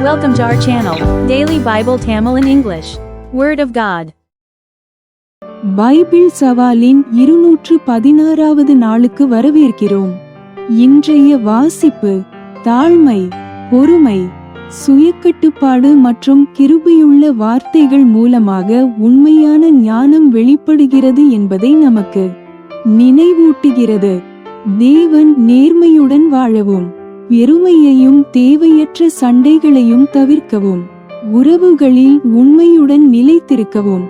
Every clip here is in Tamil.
Welcome to our channel, Daily Bible Tamil in English. Word of God. Bible சவாலின் 216வது நாளுக்கு வரவேற்கிறோம். இன்றைய வாசிப்பு தாழ்மை, பொறுமை, சுயக்கட்டுப்பாடு மற்றும் கிருபையுள்ள வார்த்தைகள் மூலமாக உண்மையான ஞானம் வெளிப்படுகிறது என்பதை நமக்கு நினைவூட்டுகிறது. தேவன் நேர்மையுடன் வாழவும், பெருமையையும் தேவையற்ற சண்டைகளையும் தவிர்க்கவும், உறவுகளில் உண்மையுடன் நிலைத்திருக்கவும்,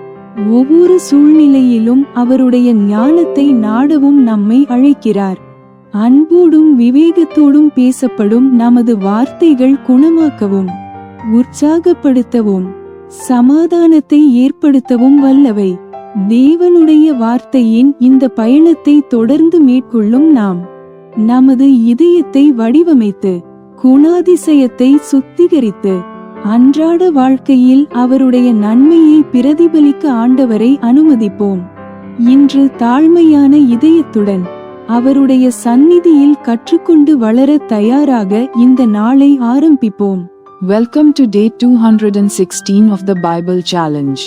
ஒவ்வொரு சூழ்நிலையிலும் அவருடைய ஞானத்தை நாடவும் நம்மை அழைக்கிறார். அன்போடும் விவேகத்தோடும் பேசப்படும் நமது வார்த்தைகள் குணமாக்கவும், உற்சாகப்படுத்தவும், சமாதானத்தை ஏற்படுத்தவும் வல்லவை. தேவனுடைய வார்த்தையின் இந்த பயணத்தை தொடர்ந்து மேற்கொள்ளும் நாம் நமது இதயத்தை வடிவமைத்து, குணாதிசயத்தை சுத்திகரித்து, அன்றாட வாழ்க்கையில் அவருடைய நன்மையை பிரதிபலிக்க ஆண்டவரை அனுமதிப்போம். இன்று தாழ்மையான இதயத்துடன் அவருடைய சந்நிதியில் கற்றுக்கொண்டு வளர தயாராக இந்த நாளை ஆரம்பிப்போம். Welcome to day 216 of the Bible Challenge.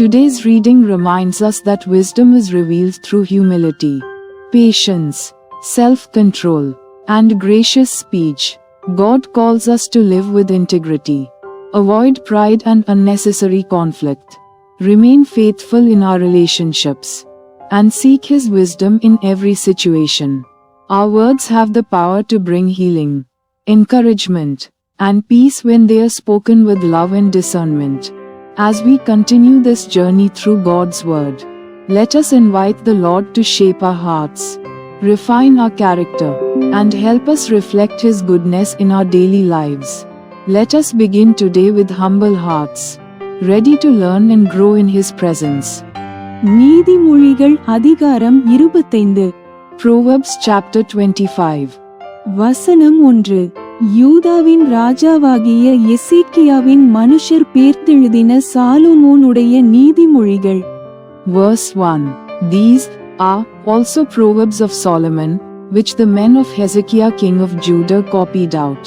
Today's reading reminds us that wisdom is revealed through humility, patience, self-control, and gracious speech. God calls us to live with integrity, avoid pride and unnecessary conflict, remain faithful in our relationships, and seek His wisdom in every situation. Our words have the power to bring healing, encouragement, and peace when they are spoken with love and discernment. As we continue this journey through God's Word, let us invite the Lord to shape our hearts, refine our character, and help us reflect His goodness in our daily lives. Let us begin today with humble hearts, ready to learn and grow in His presence. நீதிமொழிகள் அதிகாரம் 25. Proverbs chapter 25. வசனம் 1. யூதாவின் ராஜாவாகிய எசேக்கியாவின் மனுஷர் பேர்த்தெழுதின சாலொமோனுடைய நீதிமொழிகள். Verse 1. These are also Proverbs of Solomon, which the men of Hezekiah king of Judah copied out.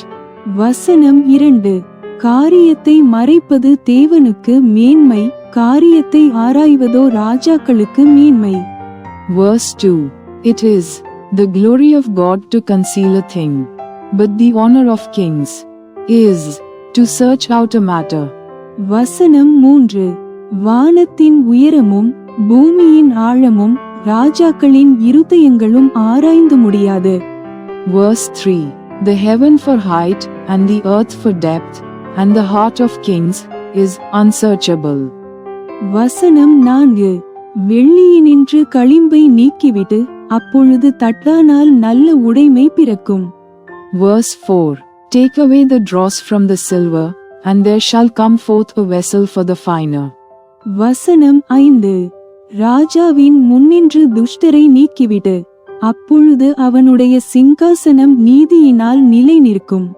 வசனம் 2. காரியத்தை மறைப்பது தேவனுக்கு மேன்மை, காரியத்தை ஆராய்வதோ ராஜாக்களுக்கு மேன்மை. Verse 2. It is the glory of God to conceal a thing, but the honor of kings is to search out a matter. வசனம் 3. வானத்தின் உயரமும் பூமியின் ஆழமும் ராஜாக்களின் இருதயங்களும் ஆராய்ந்து முடியாது. Verse 3. The heaven for height and the earth for depth, and the heart of kings is unsearchable. வசனம் 4. வெள்ளியினின்று களிம்பை நீக்கிவிட்டு அப்பொழுது தட்டானால் நல்ல உடைமை பிறக்கும். Verse 4. Take away the dross from the silver, and there shall come forth a vessel for the finer. வசனம் 5. ராஜாவின் முன்னின்று துஷ்டரை நீக்கிவிடு, அப்பொழுது அவனுடைய சிங்காசனம் நீதியினால் நிலை நிற்கும்.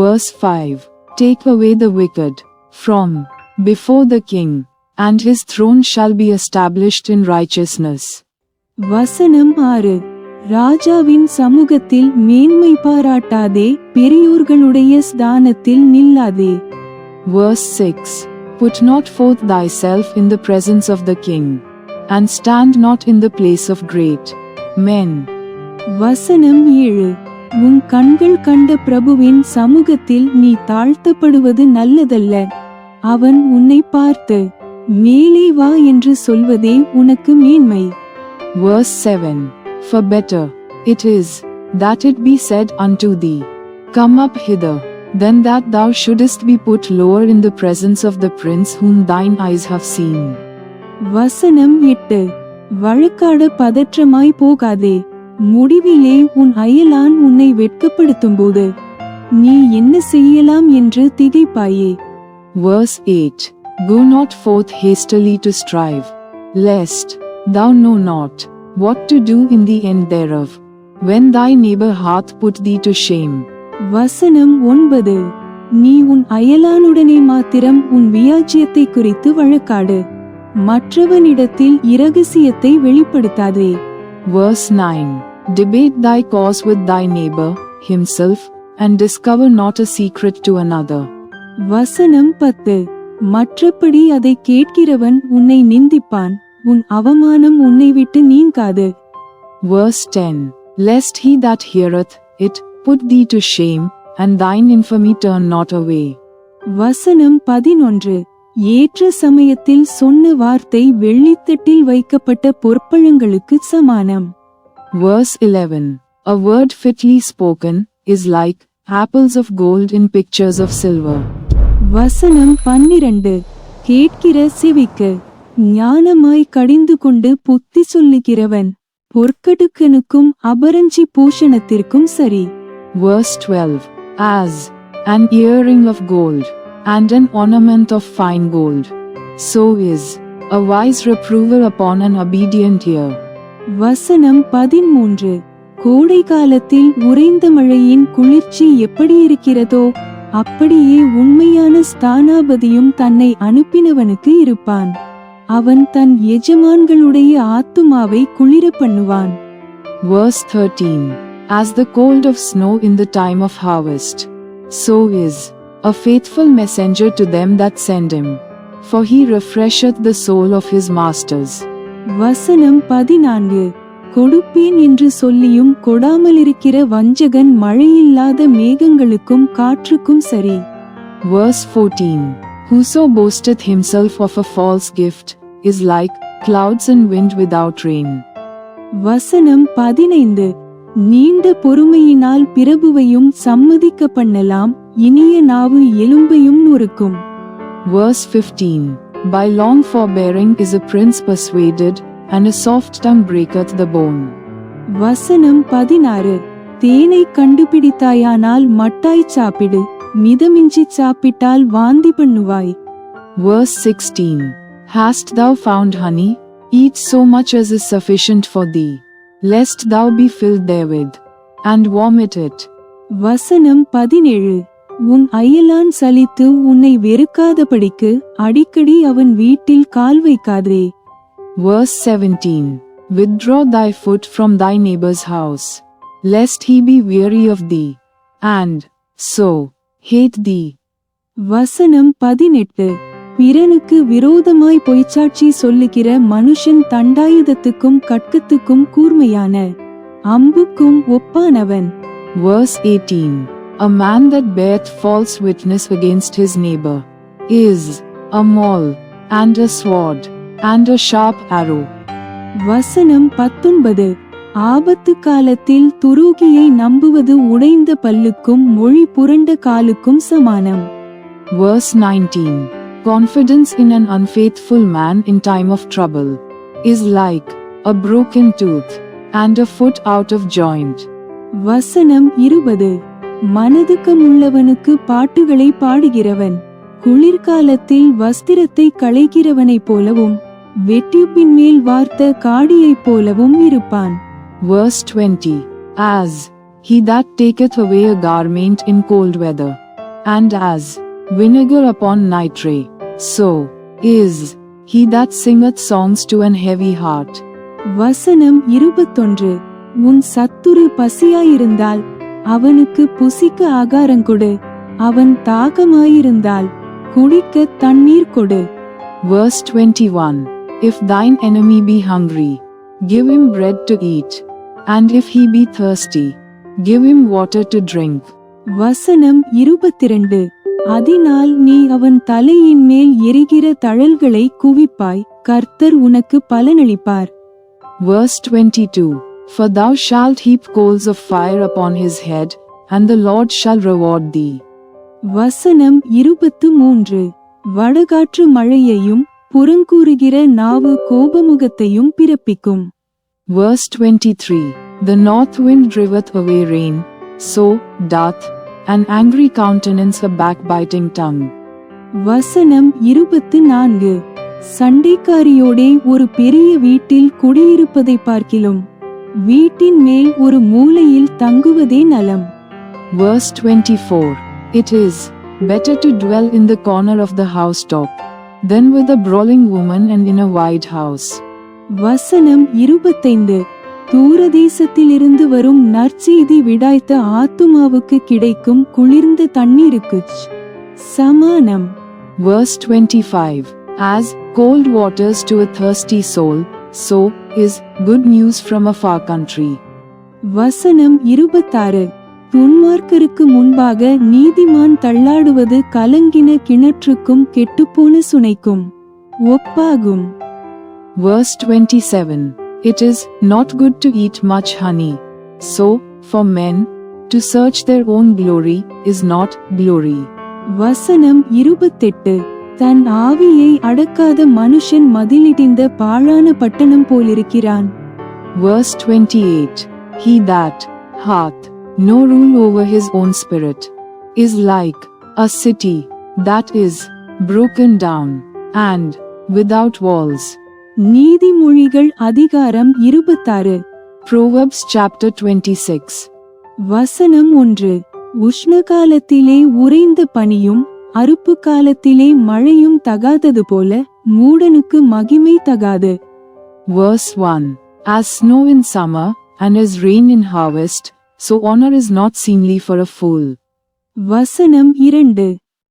Verse 5. Take away the wicked from before the king, and his throne shall be established in righteousness. வசனம் 6. ராஜாவின் சமூகத்தில் மேன்மை பாராட்டாதே, பெரியோர்களுடைய ஸ்தானத்தில் நில்லாதே. Verse 6. Put not forth thyself in the presence of the king, and stand not in the place of great men. வசனம் 7. உன் கண்கள் கண்ட பிரபுவின் சமூகத்தில் நீ தாழ்த்தப்படுவது நல்லதல்ல. அவன் உன்னை பார்த்து மேலே வா என்று சொல்வதே உனக்கு மேன்மை. Verse 7. For better it is that it be said unto thee, Come up hither, than that thou shouldest be put lower in the presence of the prince whom thine eyes have seen. வசனம் 8. வழக்காட பதற்றமாய் போகாதே, முடிவிலே உன் அயலான் உன்னை வெட்கப்படுத்தும்போது நீ என்ன செய்யலாம் என்று திகைப்பாயே. Verse 8. Go not forth hastily to strive, lest thou know not what to do in the end thereof, when thy neighbor hath put thee to shame. வசனம் 9. நீ உன் அயலானுடனே மாத்திரம் உன் வியாஜ்யத்தை குறித்து வழக்காடு, மற்றவனிடத்தில் இரகசியத்தை வெளிப்படுத்தாதே. Verse 9. Debate thy cause with thy neighbor himself, and discover not a secret to another. வசனம் 10. மற்றபடி அதை கேட்கிறவன் உன்னை நிந்திப்பான், உன் அவமானம் உன்னை விட்டு நீங்காது. Verse 10. Lest he that heareth it put thee to shame, and thine infamy turn not away. வசனம் 11. ஏற்ற சமயத்தில் சொன்ன வார்த்தை வெள்ளித்தட்டில் வைக்கப்பட்ட பொற்பழங்களுக்கு சமானம். Verse 11. A word fitly spoken is like apples of gold in pictures of silver. வசனம் 12. கேட்கிற செவிக்கு ஞானமாய் கடிந்து கொண்டு புத்தி சொல்லுகிறவன் பொற்கடுக்கனுக்கும் அபரஞ்சி பூஷணத்திற்கும் சரி. Verse 12. As an earring of gold, and an ornament of fine gold, so is a wise reprover upon an obedient ear. வசனம் 13. கோடை காலத்தில் உறைந்த மழையின் குளிர்ச்சி எப்படி இருக்கிறதோ அப்படியே உண்மையான ஸ்தானாபதியும் தன்னை அனுப்பினவனுக்கு இருப்பான். அவன் தன் எஜமான்களுடைய ஆத்துமாவை குளிர பண்ணுவான். Verse 13. As the cold of snow in the time of harvest, so is a faithful messenger to them that send him, for he refresheth the soul of his masters. வசனம் 14. கொடுப்பேன் என்று சொல்லியும் கொடாமலிருக்கிற வஞ்சகன் மழையில்லாத மேகங்களுக்கும் காற்றுக்கும் சரி. Verse 14. Whoso boasteth himself of a false gift is like clouds and wind without rain. வசனம் 15. நீண்ட பொறுமையினால் பிரபுவையும் சம்மதிக்க பண்ணலாம், இனிய நாவு எலும்பையும் நொறுக்கும். Verse 15. By long forbearing is a prince persuaded, and a soft tongue breaketh the bone. வசனம் 16. தேனை கண்டுபிடித்தாயானால் மட்டாய் சாப்பிடு, மிதமிஞ்சி சாப்பிட்டால் வாந்தி பண்ணுவாய். Verse 16. Hast thou found honey? Eat so much as is sufficient for thee, lest thou be filled therewith, and vomit it. வசனம் 17. உன் அயலான் சலித்து உன்னை வெறுக்காதபடிக்கு அடிக்கடி அவன் வீட்டில் கால் வைக்காதே. Verse 17. Withdraw thy foot from thy neighbor's house, lest he be weary of thee, and so hate thee. வசனம் 18. பிறனுக்கு விரோதமாய் பொய்ச்சாட்சி சொல்லுகிற மனுஷன் தண்டாயுதத்துக்கும் கட்கத்துக்கும் கூர்மையான அம்புக்கும் ஒப்பானவன். Verse 18. A man that beareth false witness against his neighbor is a maul, and a sword, and a sharp arrow. வசனம் 19. ஆபத்து காலத்தில் துரோகியை நம்புவது உடைந்த பல்லுக்கும் மொழி புரண்ட காலுக்கும் சமானம். Verse 19. Confidence in an unfaithful man in time of trouble is like a broken tooth, and a foot out of joint. வசனம் 20. மனதுக்கமுள்ளவனுக்கு பாட்டுகளை பாடுகிறவன் குளிர்காலத்தில் வஸ்திரத்தை களைகிறவனைப் போலவும் வெட்டியுப்பின் மேல் வார்த்த காடியைப் போலவும் இருப்பான். Verse 20. As he that taketh away a garment in cold weather, and as vinegar upon nitre, so is he that singeth songs to an heavy heart. வசனம் 21. உன் சத்துரு பசியாயிருந்தால் அவனுக்கு புசிக்க ஆகாரங்கொடு, அவன் தாகமாயிருந்தால் குடிக்க தண்ணீர் கொடு. Verse 21. If thine enemy be hungry, give him bread to eat, and if he be thirsty, give him water to drink. வசனம் 22. அதனால் நீ அவன் தலையின் மேல் எரிகிற தழல்களை குவிப்பாய், கர்த்தர் உனக்கு பலனளிப்பார். Verse 22. For thou shalt heap coals of fire upon his head, and the Lord shall reward thee. வசனம் 23. வடகாற்று மழையையும் புறங்கூறுகிற நாவு கோபமுகத்தையும் பிறப்பிக்கும். Verse 23. The north wind driveth away rain, so doth an angry countenance a backbiting tongue. வசனம் 24. சண்டைக்காரியோடே ஒரு பெரிய வீட்டில் குடியிருப்பதை பார்க்கிலும் வீட்டின் மேல் ஒரு மூலையில் தங்குவதே நலம். Verse 24. It is better to dwell in the corner of the housetop than with a brawling woman and in a wide house. வசனம் 25. தூரதேசத்திலிருந்து வரும் நற்செய்தி விடாய்த்த ஆத்துமாவுக்கு கிடைக்கும் குளிர்ந்த தண்ணீருக்கு சமானம். Verse 25. As cold waters to a thirsty soul, so is good news from a far country. வசனம் 26. துன்மார்க்கருக்கு முன்பாக நீதிமான் தள்ளாடுவது கலங்கின கிணற்றுக்கும் கெட்டுப்போன சுனைக்கும் ஒப்பாகும். Verse 27. It is not good to eat much honey. So, for men, to search their own glory is not glory. வசனம் 28. தன் ஆவியை அடக்காத மனுஷன் மதிலிடிந்த பாழான பட்டணம் போலிருக்கிறான். Verse 28. He that hath no rule over his own spirit is like a city that is broken down and without walls. நீதிமொழிகள் அதிகாரம் 26. Proverbs chapter 26. வசனம் 1. உஷ்ணகாலத்திலே உறைந்த பனியும் அறுப்பு காலத்திலே மழையும் தகாதது போல மூடனுக்கு மகிமை தகாது. Verse 1. As snow in summer and as rain in harvest, so honor is not seemly for a fool. வசனம் 2.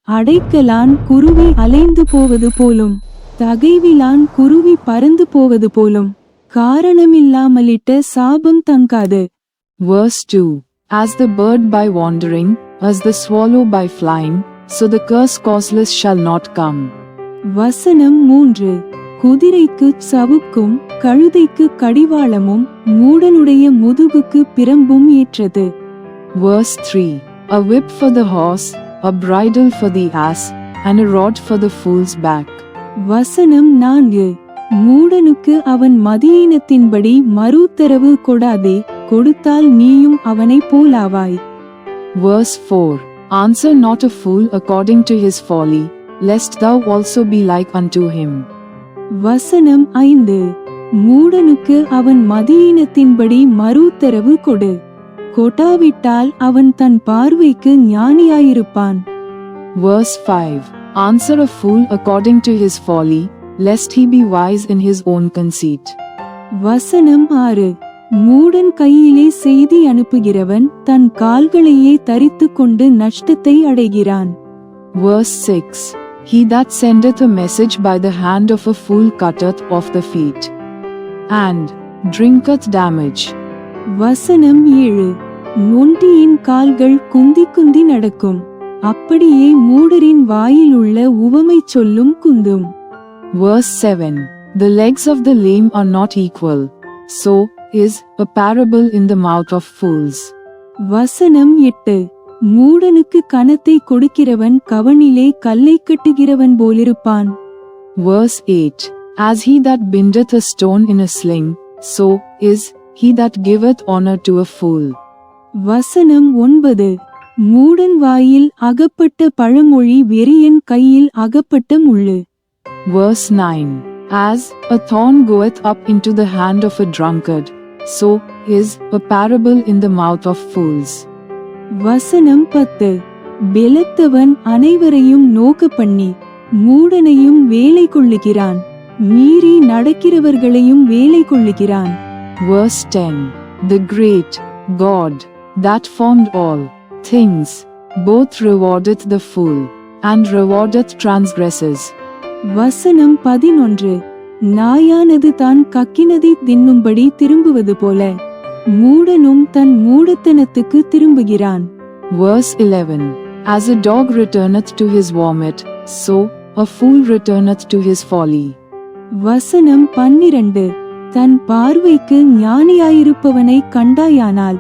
அடைக்கலான் குருவி அலைந்து போவது போலும் தகைவிலான் குருவி பறந்து போவது போலும் காரணமில்லாமலிட்ட சாபம் தங்காது. Verse 2. As the bird by wandering, as the swallow by flying, so the curse causeless shall not come. வசனம் 3. குதிரைக்கு சவுக்கும் கழுதைக்கு கடிவாளமும் மூடனுடைய முதுகுக்கு பிரம்பும் ஏற்றது. Verse 3. A whip for the horse, a bridle for the ass, and a rod for the fool's back. வசனம் 4. மூடனுக்கு அவன் மதியீனத்தின்படி மறுஉத்தரவு கொடாதே, கொடுத்தால் நீயும் அவனைப் போலாவாய். Verse 4. Answer not a fool according to his folly, lest thou also be like unto him. வசனம் 5. மூடனுக்கு அவன் மதியீனத்தின்படி மறுஉத்தரவு கொடு, கொட்டாவிட்டால் அவன் தன் பார்வைக்கு ஞானியாயிருப்பான். Verse 5. Answer a fool according to his folly, lest he be wise in his own conceit. வசனம் 6. மூடன் கையிலே செய்தி அனுப்புகிறவன் தன் கால்களையே தரித்துக் கொண்டு நஷ்டத்தை அடைகிறான். Verse 6. He that sendeth a message by the hand of a fool cutteth off the feet, and drinketh damage. வசனம் 7. நொண்டியின் கால்கள் குந்தி குந்தி நடக்கும், அப்படியே மூடரின் வாயில் உள்ள உவமை சொல்லும் குந்தும். Verse 7. The legs of the lame are not equal, so is a parable in the mouth of fools. வசனம் 8. மூடனுக்கு கனத்தை கொடுக்கிறவன் கவனிலே கல்லை கட்டுகிறவன் போலிருப்பான். Verse 8. As he that bindeth a stone in a sling, so is he that giveth honor to a fool. வசனம் 9. மூடன் வாயில் அகப்பட்ட பழமொழி வெறியன் கையில் அகப்பட்ட முள்ளு. Verse 9. As a thorn goeth up into the hand of a drunkard, so is a parable in the mouth of fools. வசனம் 10. பெலத்தவன் அனைவரையும் நோக்க பண்ணி மூடனையும் வேலை கொள்ளுகிறான், மீறி நடக்கிறவர்களையும் வேலை கொள்ளுகிறான். Verse 10. The great God that formed all things both rewardeth the fool and rewardeth transgressors. வசனம் 11. நாயானது தான் கக்கினதை தின்னும்படி திரும்புவது போல மூடனும் தன் மூடத்தனத்துக்கு திரும்புகிறான். Verse 11. As a dog returneth to his vomit, so a fool returneth to his folly. வசனம் 12. தன் பார்வைக்கு ஞானியாயிருப்பவனை கண்டாயானால்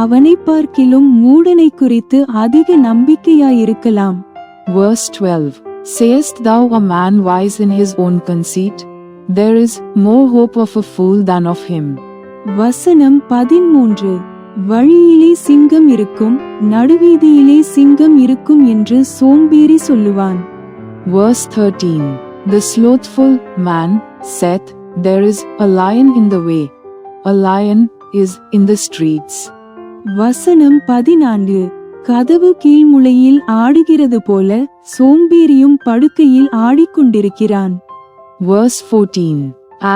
அவனை பார்க்கிலும் மூடனை குறித்து அதிக நம்பிக்கையாயிருக்கலாம். Verse 12. Sayest thou a man wise in his own conceit? There is more hope of a fool than of him. வசனம் 13. வழியிலே சிங்கம் இருக்கும், நடுவீதியிலே சிங்கம் இருக்கும் என்று சோம்பேறி சொல்லுவான். Verse 13. The slothful man saith, There is a lion in the way, a lion is in the streets. வசனம் 14. கதவு கீழ்முளையில் ஆடுகிறது போல சோம்பேறியும் படுக்கையில் ஆடிக்கொண்டிருக்கிறான். Verse 14.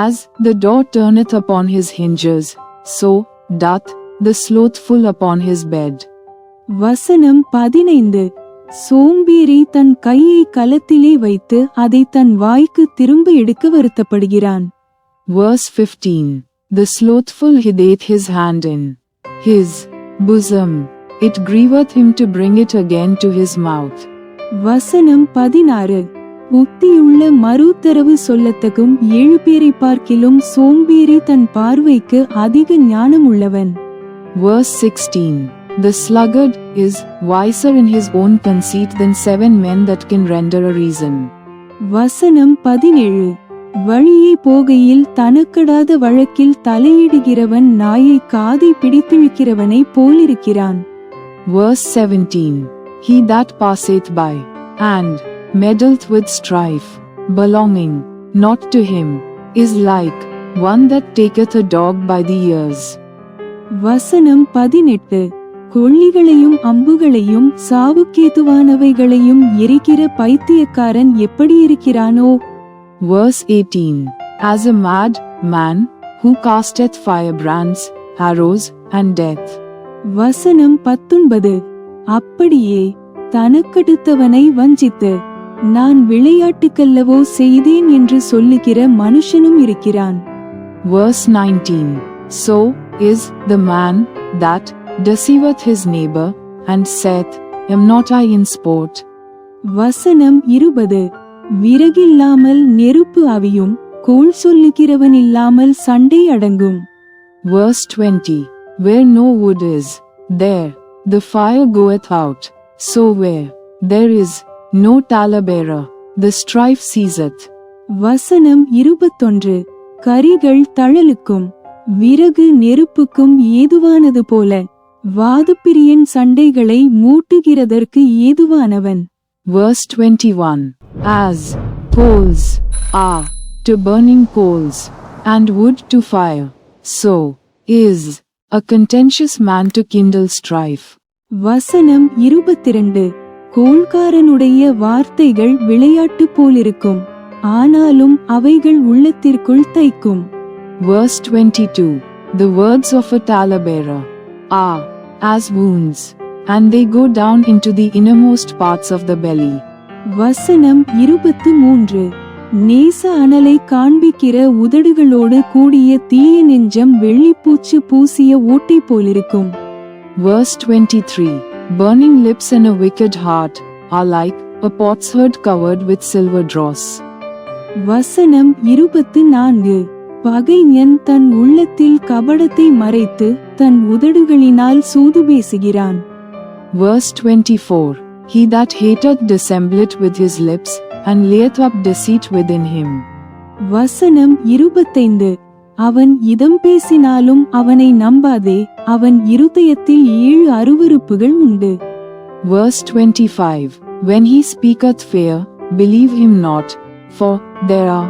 As the door turneth upon his hinges, so doth the slothful upon his bed. வசனம் 15. சோம்பேறி தன் கையை கலத்திலே வைத்து அதை தன் வாய்க்கு திரும்ப எடுக்க வருத்தப்படுகிறான். Verse 15. The slothful hideth his hand in his bosom. It grieveth him to bring it again to his mouth. வசனம் 16. உத்தியுள்ள மறுத்தரவு சொல்லத்தகும் 7 பேரை பார்க்கிலும் சோம்பேறி தன் பார்வைக்கு அதிக ஞானம் உள்ளவன். Verse 16. The sluggard is wiser in his own conceit than 7 men that can render a reason. வசனம் 17. வழியே போகையில் தனக்கடாத வழக்கில் தலையிடுகிறவன் நாயை காதை பிடித்திழுக்கிறவனை போலிருக்கிறான். Verse 17. He that passeth by, and meddleth with strife, belonging not to him, is like one that taketh a dog by the ears. வசனம் 18. கொள்ளிகளையும் அம்புகளையும் சாவுக்கேதுவானவைகளையும் எரிக்கிற பைத்தியக்காரன் எப்படியிருக்கிறானோ. Verse 18. As a mad man, who casteth firebrands, arrows, and death. வசனம் 19. அப்படியே தனக்கடுத்தவனை வஞ்சித்து நான் விளையாட்டுக்கல்லவோ செய்தேன் என்று சொல்லுகிற மனுஷனும் இருக்கிறான். Verse 19. So is the man that deceiveth his neighbor, and saith, Am not I in sport? வசனம் 20. விறகில்லாமல் நெருப்பு அவியும், கோள் சொல்லுகிறவன் இல்லாமல் சண்டை அடங்கும். Verse 20. Where no wood is, there the fire goeth out. So where there is no talebearer, the strife ceaseth. வசனம் 21. கரிகள் தழலுக்கும் விறகு நெருப்புக்கும் ஏதுவானது போல வாதப்பிரியன் சண்டைகளை மூட்டுகிறதற்கு ஏதுவானவன். Verse 21. As coals are to burning coals, and wood to fire, so is a contentious man to kindle strife. வசனம் 22. கோள்காரனுடைய வார்த்தைகள் விளையாட்டு போலிருக்கும், ஆனாலும் அவைகள் உள்ளத்திற்குள் தைக்கும். Verse 22. The words of a talebearer are as wounds, and they go down into the innermost parts of the belly. வசனம் 23. நேச அனலை காண்பிக்கிற உதடுகளோடு கூடிய தீய நெஞ்சம் வெள்ளிப்பூச்சு பூசிய ஓட்டை போலிருக்கும். Verse 23. Burning lips and a wicked heart are like a potsherd covered with silver dross. வசனம் 24. பகைஞன் தன் உள்ளத்தில் கபடத்தை மறைத்து தன் உதடுகளினால் சூது பேசுகிறான். Verse 24. He that hateth dissembleth with his lips, and layeth up deceit within him. வசனம் 25. அவன் இதம் பேசினாலும் அவனை நம்பாதே, அவன் இருதயத்தில் 7 அருவருப்புகள் உண்டு. Verse 25. When he speaketh fair, believe him not, for there are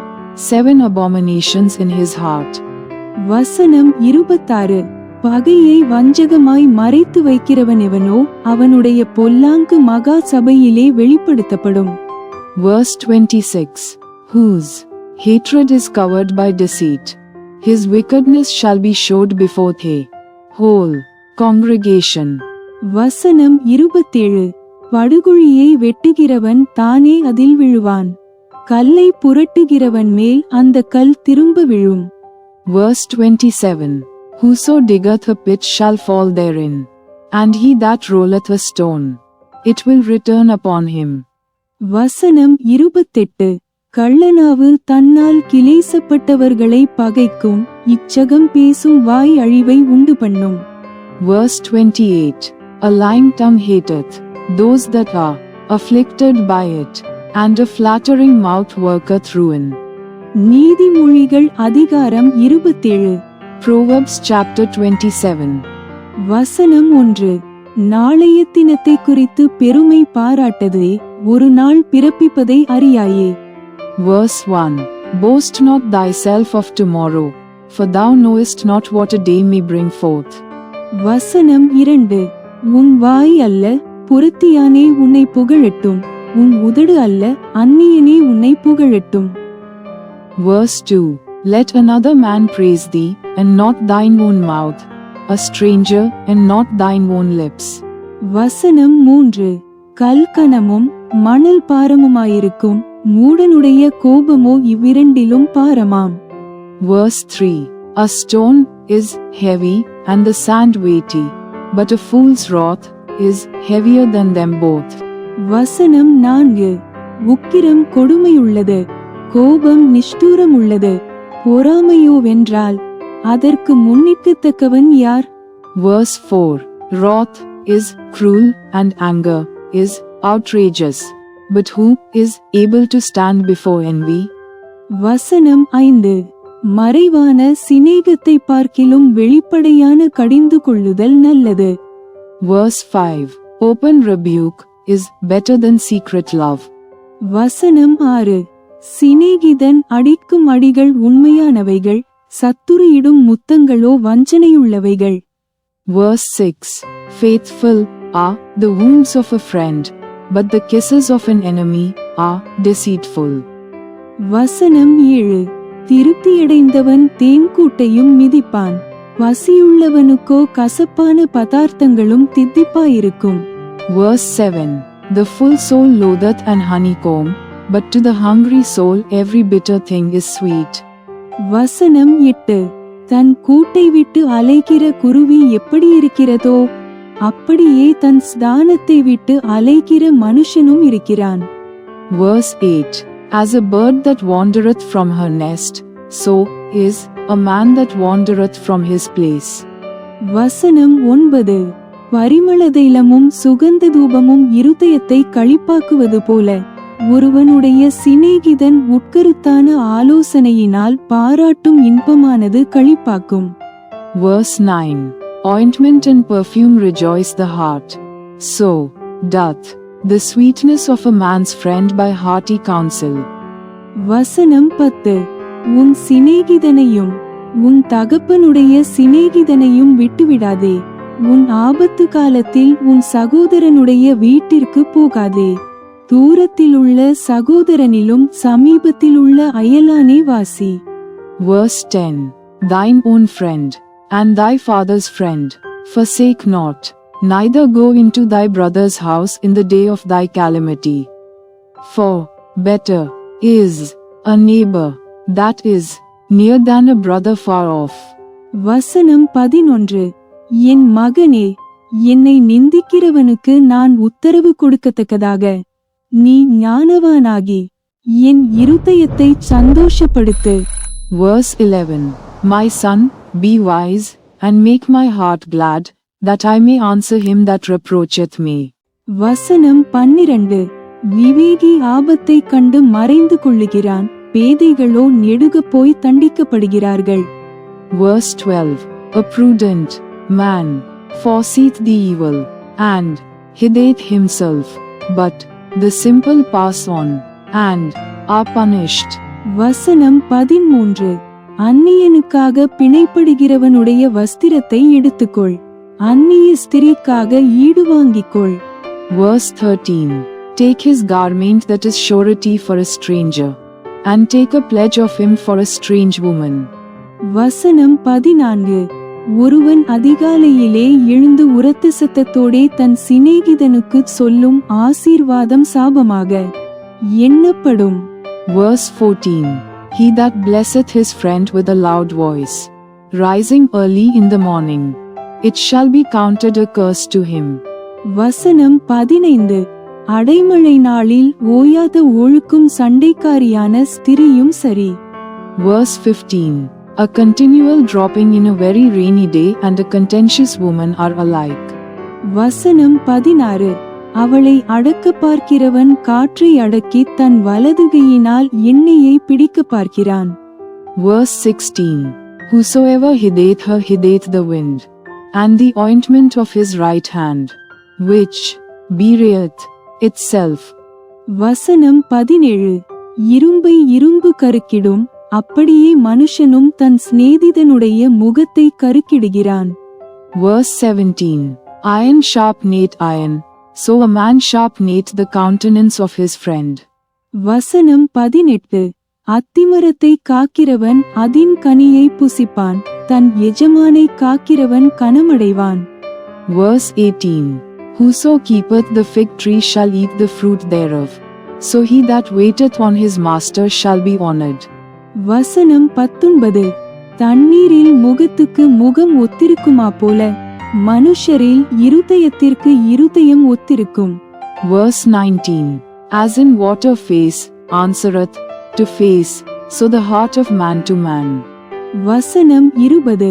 7 abominations in his heart. வசனம் 26. பகையை வஞ்சகமாய் மறைத்து வைக்கிறவனெவனோ அவனுடைய பொல்லாங்கு மகா சபையிலே வெளிப்படுத்தப்படும். Verse 26. Whose hatred is covered by deceit, his wickedness shall be showed before the whole congregation. வசனம் 27. படுகுழியை வெட்டுகிறவன் தானே அதில் விழுவான், கல்லை புரட்டுகிறவன் மேல் அந்த கல் திரும்ப விழும். Verse 27. Whoso diggeth a pit shall fall therein, and he that rolleth a stone, it will return upon him. வசனம் 28. கள்ளனாவு தன்னால் கிளேசப்பட்டவர்களை பகைக்கும், இச்சகம் பேசும் வாய் அழிவை உண்டு பண்ணும். Verse 28. A lying tongue hateth those that are afflicted by it, and a flattering mouth worketh ruin. நீதிமொழிகள் அதிகாரம் 27. Proverbs chapter 27. வசனம் 1. நாளைய தினத்தை குறித்து பெருமை பாராட்டதே, ஒரு நாள் பிறப்பிப்பதை அறியாயே. Verse 1. Boast not thyself of tomorrow, for thou knowest not what a day may bring forth. வசனம் 2. உன் வாய் அல்ல, புறத்தியானே உன்னை புகழட்டும், உன் உதடு அல்ல, அந்நியனே உன்னை புகழட்டும். Verse 2. Let another man praise thee, and not thine own mouth, a stranger, and not thine own lips. வசனம் 3. கல்கனமும் மணல் பாரமுமாயிருக்கும், மூடனுடைய கோபமோ இவ்விரண்டிலும் பாரமாம். Verse 3. A stone is heavy and the sand weighty, but a fool's wrath is heavier than them both. வசனம் 4. உக்கிரம் கொடுமையுள்ளது, கோபம் நிஷ்டூரம் உள்ளது, பொறாமையோவென்றால் அதற்கு முன்னிற்கத்தக்கவன் யார்? Verse 4. Wrath is cruel and anger is outrageous, but who is able to stand before envy? வசனம் 5. மறைவான சிநேகத்தை பார்க்கிலும் வெளிப்படையான கடிந்து கொள்ளுதல் நல்லது. Verse 5. Open rebuke is better than secret love. வசனம் 6. சிநேகிதன் அடிக்கும் அடிகள் உண்மையானவைகள், சத்துரு இடும் முத்தங்களோ வஞ்சனையுள்ளவைகள். Verse 6. Faithful are the wounds of a friend, but the kisses of an enemy are deceitful. வசனம் 7. திருப்தியடைந்தவன் தேன்கூட்டையும் மிதிப்பான், பசியுள்ளவனுக்கோ கசப்பான பதார்த்தங்களும் தித்திப்பாயிருக்கும். Verse 7. The full soul loatheth an honeycomb, but to the hungry soul every bitter thing is sweet. வசனம் 8. தன் கூட்டை விட்டு அலைகிற குருவி எப்படி இருக்கிறதோ அப்படியே தன் ஸ்தானத்தை விட்டு அலைகிற மனுஷனும் இருக்கிறான். Verse 8. As a bird that wandereth from her nest, so is a man that wandereth from his place. வசனம் 9. பரிமள தைலமும் சுகந்த தூபமும் இருதயத்தை களிப்பாக்குவது போல, ஒருவனுடைய சிநேகிதன் உட்கருத்தான ஆலோசனையினால் பாராட்டும் இன்பமானது களிப்பாக்கும். Verse 9. Ointment and perfume rejoice the heart, so doth the sweetness of a man's friend by hearty counsel. வசனம் 10. உன் சிநேகிதனையும் உன் தகப்பனுடைய சிநேகிதனையும் விட்டுவிடாதே, உன் ஆபத்து காலத்தில் உன் சகோதரனுடைய வீட்டிற்கு போகாதே, தூரத்திலுள்ள சகோதரனிலும் சமீபத்திலுள்ள அயலானே வாசி. Verse 10. Thine own friend and thy father's friend forsake not, neither go into thy brother's house in the day of thy calamity. For better is a neighbor that is near than a brother far off. வசனம் 11. என் மகனே, என்னை நிந்திக்கிறவனுக்கு நான் உத்தரவு கொடுக்கத்தக்கதாக நீ ஞானவானாகி என் இருதயத்தை சந்தோஷப்படுத்து. Verse 11. My son, be wise, and make my heart glad, that I may answer him that reproacheth me. வசனம் 12. விவேகி ஆபத்தை கண்டு மறைந்து கொள்ளுகிறான், பேதைகளோ நெடுகப் போய் தண்டிக்கப்படுகிறார்கள். Verse 12. A prudent man foreseeth the evil, and hideth himself, but the simple pass on, and are punished. வசனம் 13. அந்நியனுக்காக பிணைப்படுகிறவனுடைய வஸ்திரத்தை எடுத்துக்கொள், அந்நிய ஸ்திரீக்காக ஈடு வாங்கிக்கொள். Verse 13. Take his garment that is surety for a stranger, and take a pledge of him for a strange woman. வசனம் 14. ஒருவன் அதிகாலையிலே எழுந்து உரத்த சத்தத்தோடே தன் சிநேகிதனுக்கு சொல்லும் ஆசீர்வாதம் சாபமாக எண்ணப்படும். Verse 14. He that blesseth his friend with a loud voice, rising early in the morning, it shall be counted a curse to him. வசனம் 15. அடைமழை நாளில் ஓயாத ஒழுக்கும் சண்டைக்காரியான ஸ்திரியும் சரி. Verse 15. A continual dropping in a very rainy day and a contentious woman are alike. வசனம் 16. அவளை அடக்க பார்க்கிறவன் காற்றை அடக்கி தன் வலதுகையினால் எண்ணெயை பிடிக்க பார்க்கிறான். Verse 16. Whosoever hideth her hideth the wind, and the ointment of his right hand, which bereath itself. வசனம் 17. இரும்பை இரும்பு கருக்கிடும், அப்படியே மனுஷனும் தன் சிநேகிதனுடைய முகத்தை கருக்கிடுகிறான். Verse 17. Iron sharpeneth iron, so a man sharpeneth the countenance of his friend. வசனம் 18. அத்திமரத்தை காக்கிறவன் அதின் கனியை புசிப்பான், தன் எஜமானை காக்கிறவன் கனமடைவான். Verse 18. Whoso keepeth the fig tree shall eat the fruit thereof. So he that waiteth on his master shall be honored. வசனம் 19. தண்ணீரில் முகத்துக்கு முகம் ஒத்திருக்குமா போல மனுஷரில் இருதயத்திற்கு இருதயம் ஒத்திருக்கும். Verse 19. As in water face answereth to face, so the heart of man to man. வசனம் 20.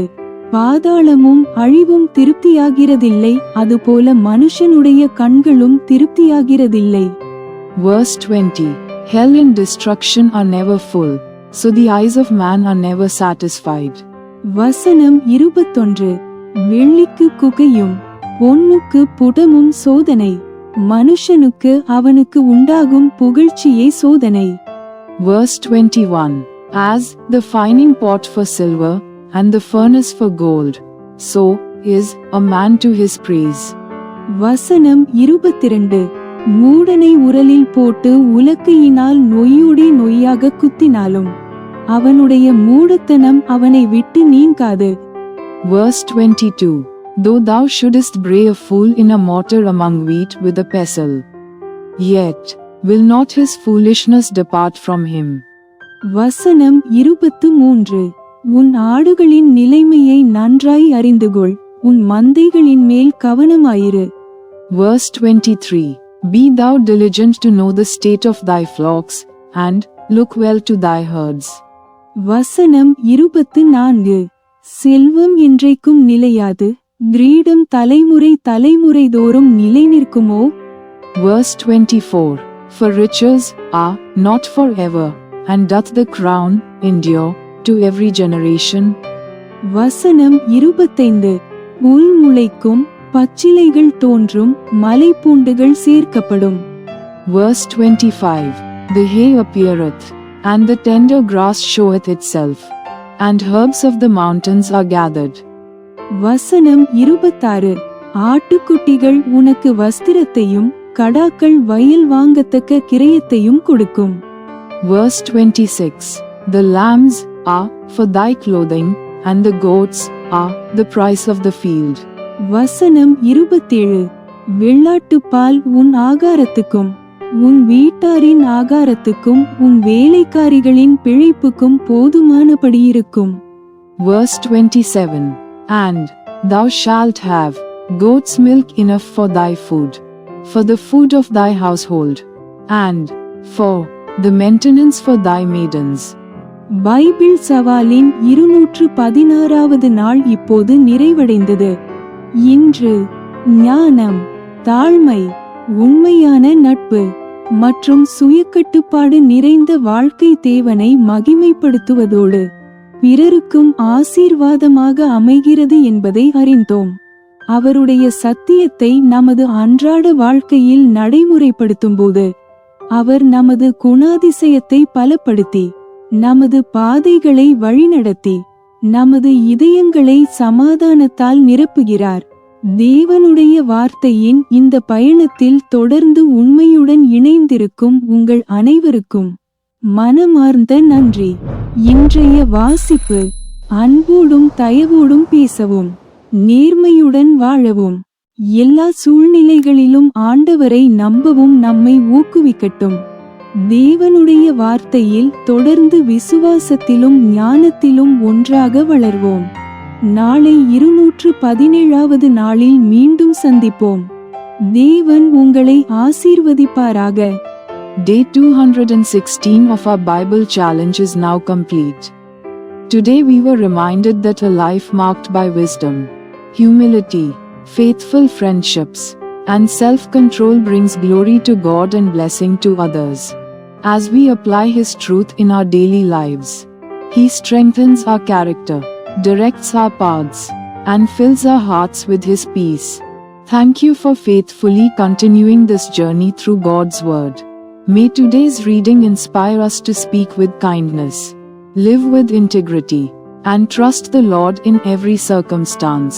பாதாளமும் அழிவும் திருப்தியாகிறதில்லை, அதுபோல மனுஷனுடைய கண்களும் திருப்தியாகிறதில்லை. Verse 20. Hell and destruction are never full, so the eyes of man are never satisfied. வசனம் 21. வெள்ளிக்கு குகையும் பொன்னுக்கு புடமும் சோதனை, மனுஷனுக்கு அவனுக்கு உண்டாகும் புகழ்ச்சியே சோதனை. Verse 21. As the fining pot for silver and the furnace for gold, so is a man to his praise. வசனம் 22. மூடனை உரலில் போட்டு உலக்கையினால் நொய்யோடே நொய்யாக குத்தினாலும் அவனுடைய மூடத்தனம் அவனை விட்டு நீங்காது. Verse 22. Though thou shouldest bray a fool in a mortar among wheat with a pestle, yet will not his foolishness depart from him. வசனம் 23. உன் ஆடுகளின் நிலைமையை நன்றாய் அறிந்துகொள், உன் மந்தைகளின் மேல் கவனமாயிரு. Verse 23. Be thou diligent to know the state of thy flocks, and look well to thy herds. வசனம் 24. செல்வம் என்றைக்கும் நிலையாது, கிரீடம் தலைமுறை தலைமுறை தோறும் நிலை நிற்குமோ? Verse 24. For riches are not forever, and doth the crown endure to every generation. வசனம் 25. உள் முளைக்கும், பச்சிலைகள் தோன்றும், மலைப்பூண்டுகள் சேர்க்கப்படும். Verse 25. The hay appeareth, and the tender grass showeth itself, and herbs of the mountains are gathered. வசனம் 26. ஆட்டுக்குட்டிகள் உனக்கு வஸ்திரத்தையும் கடாக்கள் வயல் வாங்கத்தக்க கிரயத்தையும் கொடுக்கும். Verse 26. The lambs are for thy clothing, and the goats are the price of the field. வசனம் 27. வெள்ளாட்டுப்பால் உன் ஆகாரத்துக்கும் உன் வீட்டாரின் ஆகாரத்துக்கும் உன் வேலைக்காரிகளின் பிழைப்புக்கும் போதுமானபடி இருக்கும். Verse 27. And thou shalt have goat's milk enough for thy food, for the food of thy household, and for the maintenance for thy maidens. Bible சவாலின் 216வது நாள் இப்போது நிறைவடைந்தது. இன்று ஞானம், தாழ்மை, உண்மையான நட்பு மற்றும் சுயக்கட்டுப்பாடு நிறைந்த வாழ்க்கை தேவனை மகிமைப்படுத்துவதோடு பிறருக்கும் ஆசீர்வாதமாக அமைகிறது என்பதை அறிந்தோம். அவருடைய சத்தியத்தை நமது அன்றாட வாழ்க்கையில் நடைமுறைப்படுத்தும்போது அவர் நமது குணாதிசயத்தை பலப்படுத்தி நமது பாதைகளை வழிநடத்தி நமது இதயங்களை சமாதானத்தால் நிரப்புகிறார். தேவனுடைய வார்த்தையின் இந்த பயணத்தில் தொடர்ந்து உண்மையுடன் இணைந்திருக்கும் உங்கள் அனைவருக்கும் மனமார்ந்த நன்றி. இன்றைய வாசிப்பு அன்போடும் தயவோடும் பேசவும், நேர்மையுடன் வாழவும், எல்லா சூழ்நிலைகளிலும் ஆண்டவரை நம்பவும் நம்மை ஊக்குவிக்கட்டும். தேவனுடைய வார்த்தையில் தொடர்ந்து விசுவாசத்திலும் ஞானத்திலும் ஒன்றாக வளர்வோம். நாளை 217வது நாளில் மீண்டும் சந்திப்போம். தேவன் உங்களை ஆசீர்வதிப்பாராக. Day 216 of our Bible challenge is now complete. Today we were reminded that a life marked by wisdom, humility, faithful friendships, and self-control brings glory to God and blessing to others. As we apply His truth in our daily lives, He strengthens our character, directs our paths, and fills our hearts with His peace. Thank you for faithfully continuing this journey through God's Word. May today's reading inspire us to speak with kindness, live with integrity, and trust the Lord in every circumstance.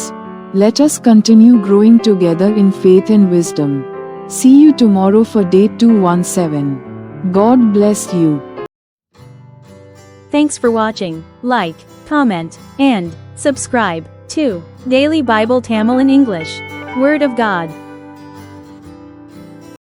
Let us continue growing together in faith and wisdom. See you tomorrow for day 217. God bless you. Thanks for watching. Like, comment, and subscribe to Daily Bible Tamil in English. Word of God.